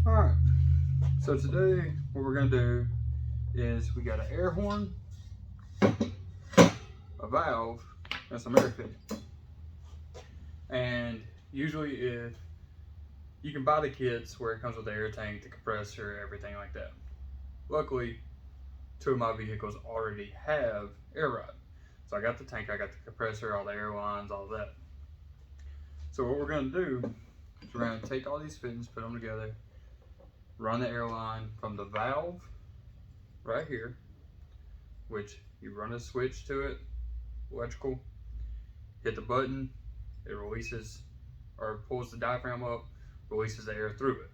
Alright, so today what we're going to do is we got an air horn, a valve, and some air fitting. And usually if you can buy the kits where it comes with the air tank, the compressor, everything like that. Luckily, two of my vehicles already have air ride. So I got the tank, I got the compressor, all the air lines, all that. So what we're going to do is we're going to take all these fittings, put them together, run the air line from the valve right here, which you run a switch to it, electrical, hit the button, it releases or pulls the diaphragm up, releases the air through it,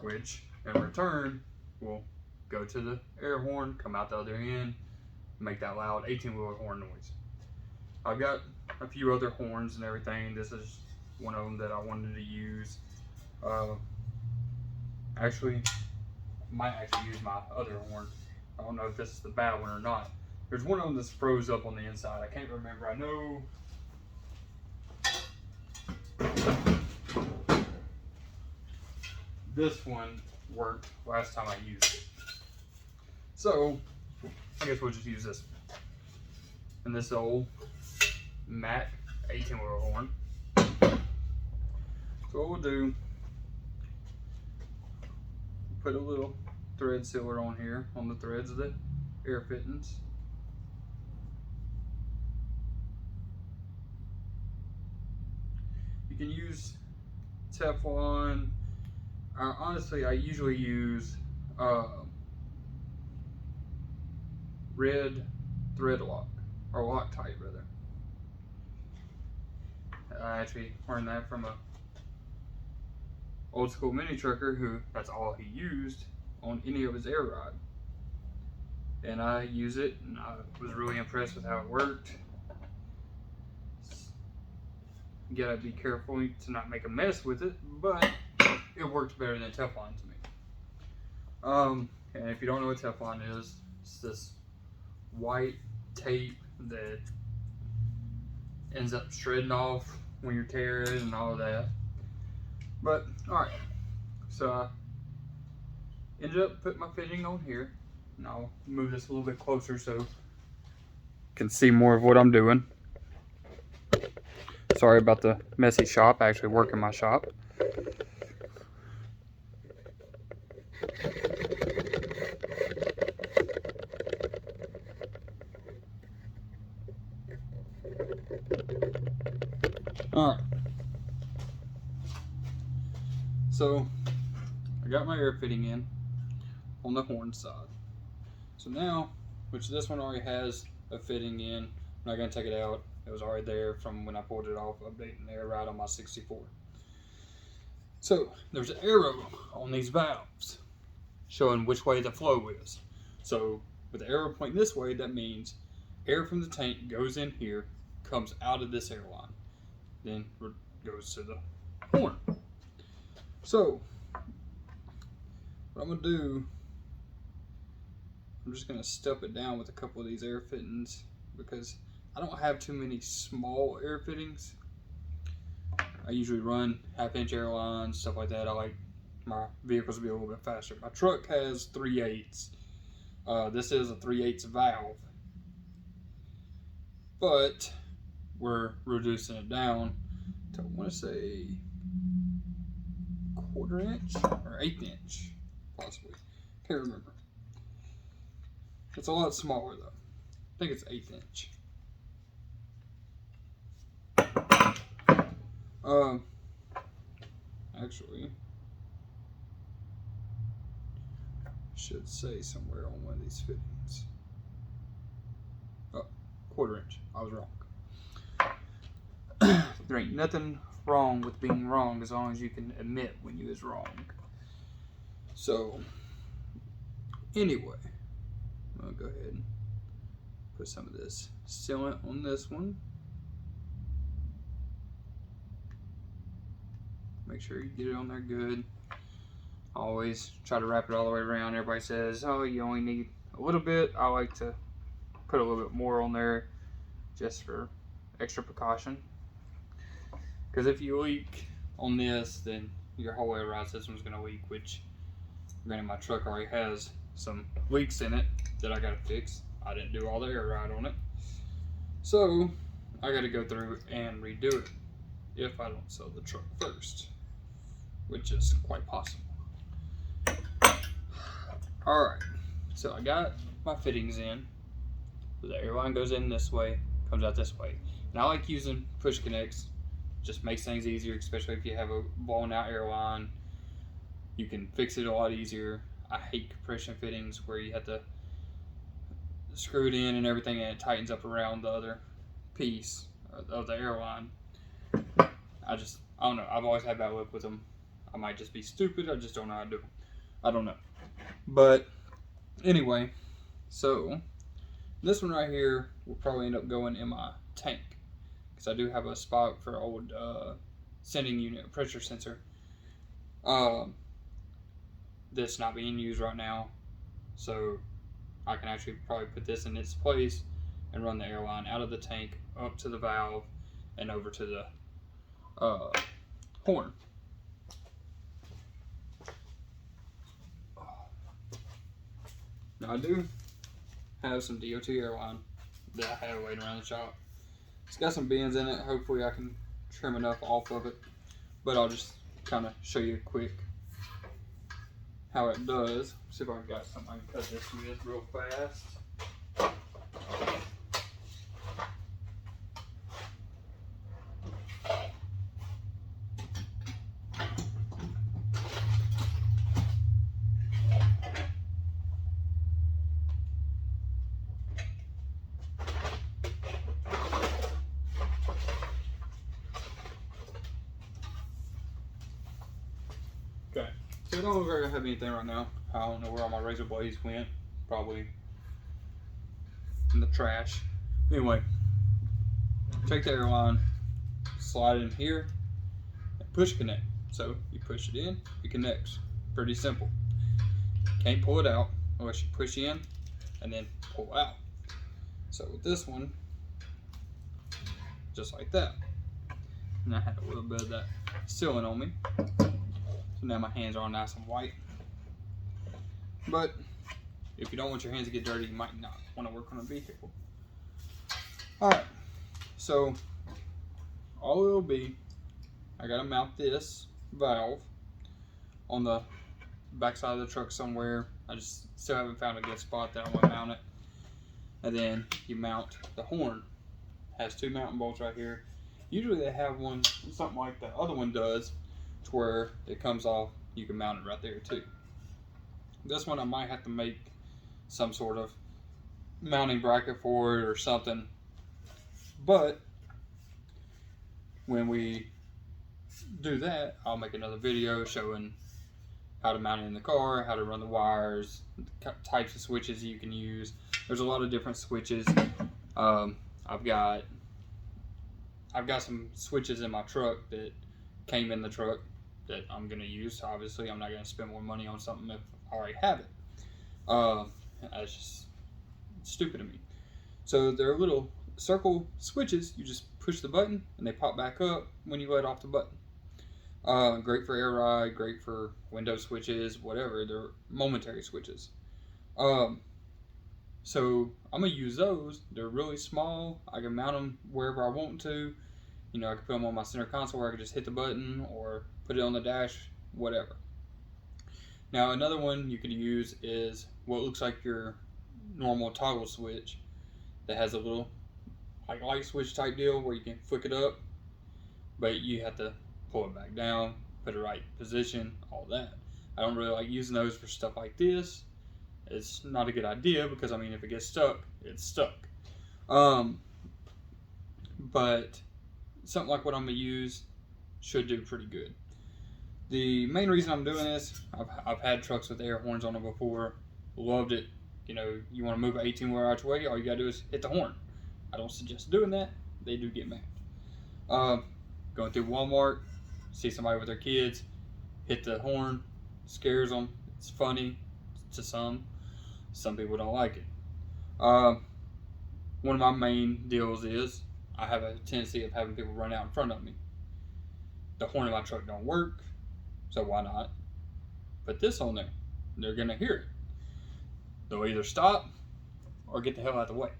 which in return will go to the air horn, come out the other end, make that loud 18-wheeler horn noise. I've got a few other horns and everything. This is one of them that I wanted to use. Actually, might actually use my other horn. I don't know if this is the bad one or not. There's one of them that's froze up on the inside. I can't remember. I know this one worked last time I used it. So, I guess we'll just use this one. And this old Mack 18-wheeler horn. So what we'll do, put a little thread sealer on here, on the threads of the air fittings. You can use Teflon. Honestly, I usually use red thread lock, or Loctite rather. I actually learned that from a old school mini trucker who that's all he used on any of his air ride. And I use it and I was really impressed with how it worked. You gotta be careful to not make a mess with it, but it works better than Teflon to me. And if you don't know what Teflon is, it's this white tape that ends up shredding off when you're tearing and all of that. But alright, so I ended up putting my fitting on here, and I'll move this a little bit closer so you can see more of what I'm doing. Sorry about the messy shop. I actually work in my shop. Alright, so I got my air fitting in on the horn side. So now, which this one already has a fitting in, I'm not going to take it out. It was already there from when I pulled it off, updating the air ride on my 64. So there's an arrow on these valves showing which way the flow is. So with the arrow pointing this way, that means air from the tank goes in here, comes out of this air line, then goes to the horn. So what I'm going to do, I'm just going to step it down with a couple of these air fittings because I don't have too many small air fittings. I usually run half-inch air lines, stuff like that. I like my vehicles to be a little bit faster. My truck has 3/8. This is a 3/8 valve, but we're reducing it down to, I want to say, 1/4 inch or 1/8 inch, possibly. Can't remember. It's a lot smaller though. I think it's 1/8 inch. Actually, should say somewhere on one of these fittings. Oh, 1/4 inch. I was wrong. There ain't nothing wrong with being wrong as long as you can admit when you is wrong. So, anyway, I'll go ahead and put some of this sealant on this one. Make sure you get it on there good. Always try to wrap it all the way around. Everybody says, oh, you only need a little bit. I like to put a little bit more on there just for extra precaution. Because if you leak on this, then your whole air ride system is going to leak, which granted my truck already has some leaks in it that I got to fix. I didn't do all the air ride on it, so I got to go through and redo it if I don't sell the truck first, which is quite possible. Alright, so I got my fittings in. The airline goes in this way, comes out this way. And I like using push connects. Just makes things easier, especially if you have a blown out airline. You can fix it a lot easier. I hate compression fittings where you have to screw it in and everything, and it tightens up around the other piece of the airline. I don't know. I've always had bad luck with them. I might just be stupid. I just don't know how to do them. I don't know. But anyway, so this one right here will probably end up going in my tank, because I do have a spot for old sending unit, pressure sensor, that's not being used right now. So I can actually probably put this in its place and run the airline out of the tank up to the valve and over to the horn. Now I do have some DOT airline that I have waiting around the shop. It's got some bends in it. Hopefully I can trim enough off of it, but I'll just kind of show you quick how it does. See if I've got something I can cut this with real fast. Okay, so I don't look like I have anything right now. I don't know where all my razor blades went. Probably in the trash. Anyway, take the airline, slide it in here, and push connect. So you push it in, it connects. Pretty simple. Can't pull it out unless you push in and then pull out. So with this one, just like that. And I had a little bit of that sealing on me. So now my hands are all nice and white. But if you don't want your hands to get dirty, you might not want to work on a vehicle. Alright, so all it'll be, I gotta mount this valve on the back side of the truck somewhere. I just still haven't found a good spot that I want to mount it. And then you mount the horn. It has two mounting bolts right here. Usually they have one, something like the other one does, to where it comes off, you can mount it right there too. This one I might have to make some sort of mounting bracket for it or something. But when we do that, I'll make another video showing how to mount it in the car, how to run the wires, the types of switches you can use. There's a lot of different switches. I've got some switches in my truck that came in the truck that I'm going to use. Obviously, I'm not going to spend more money on something if I already have it. That's just stupid of me. So they're little circle switches. You just push the button and they pop back up when you let off the button. Great for air ride, great for window switches, whatever. They're momentary switches. So I'm going to use those. They're really small. I can mount them wherever I want to. You know, I can put them on my center console where I can just hit the button or put it on the dash, whatever. Now another one you could use is what looks like your normal toggle switch that has a little like light switch type deal where you can flick it up, but you have to pull it back down, put it right position, all that. I don't really like using those for stuff like this. It's not a good idea because, I mean, if it gets stuck, it's stuck. But something like what I'm going to use should do pretty good. The main reason I'm doing this, I've had trucks with air horns on them before, loved it. You know, you want to move an 18-wheeler out your way, all you got to do is hit the horn. I don't suggest doing that. They do get mad. Going through Walmart, see somebody with their kids, hit the horn, scares them. It's funny to some. Some people don't like it. One of my main deals is I have a tendency of having people run out in front of me. The horn in my truck don't work, So why not put this on there? They're gonna hear it. They'll either stop or get the hell out of the way.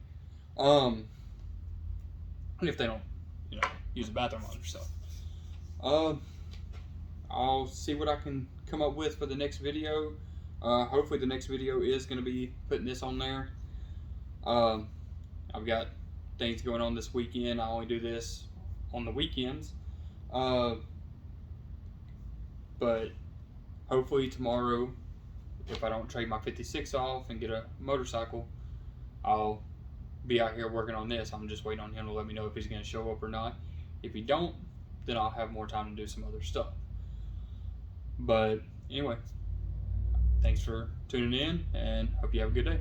If they don't, use the bathroom on themselves. I'll see what I can come up with for the next video. Hopefully the next video is going to be putting this on there. I've got things going on this weekend. I only do this on the weekends. But hopefully tomorrow, if I don't trade my 56 off and get a motorcycle, I'll be out here working on this. I'm just waiting on him to let me know if he's going to show up or not. If he don't, then I'll have more time to do some other stuff. But anyway, thanks for tuning in, and hope you have a good day.